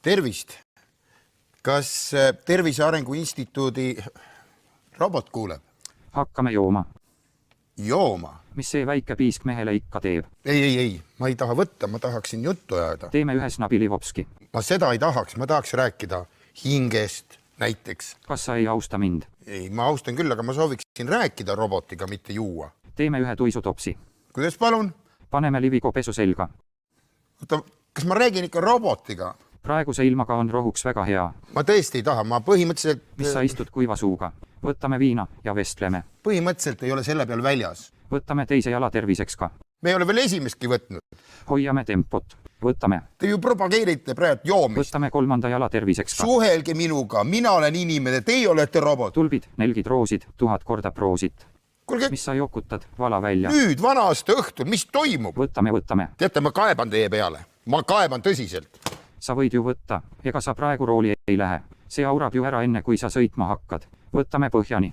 Tervist! Kas Tervise Arengu Instituudi robot kuuleb? Hakkame jooma. Jooma? Mis see väike piisk mehele ikka teeb? Ei, ma ei taha võtta, ma tahaksin juttu ajada. Teeme ühe Snabilivopski. Ma seda ei tahaks, ma tahaks rääkida hingest näiteks. Kas sa ei austa mind? Ei, ma austan küll, aga ma sooviksin rääkida robotiga, mitte juua. Teeme ühe tuisutopsi. Kuidas palun? Paneme Liviko pesu selga. Oota, kas ma räägin ikka robotiga? Praeguse ilmaga on rohuks väga hea. Ma tõesti ei taha, ma põhimõtteliselt... Mis sa istud kuiva suuga? Võtame viina ja vestleme. Põhimõtteliselt ei ole selle peal väljas. Võtame teise jala terviseks ka. Me ei ole veel esimestki võtnud. Hoiame tempot. Võtame. Te ju propageerite praegu joomist. Võtame kolmanda jala terviseks ka. Suhelge minuga, mina olen inimene, teie olete robot. Tulbid, nelgid, roosid, 1000 korda proosid. Kuulge... Mis sa jokutad? Vala välja. Nüüd, vana aasta õhtul, mis toimub? Võtame. Teate, ma kaeban teie peale. Ma kaeban tõsiselt. Sa võid ju võtta, ega sa praegu rooli ei lähe. See aurab ju ära enne, kui sa sõitma hakkad. Võtame põhjani.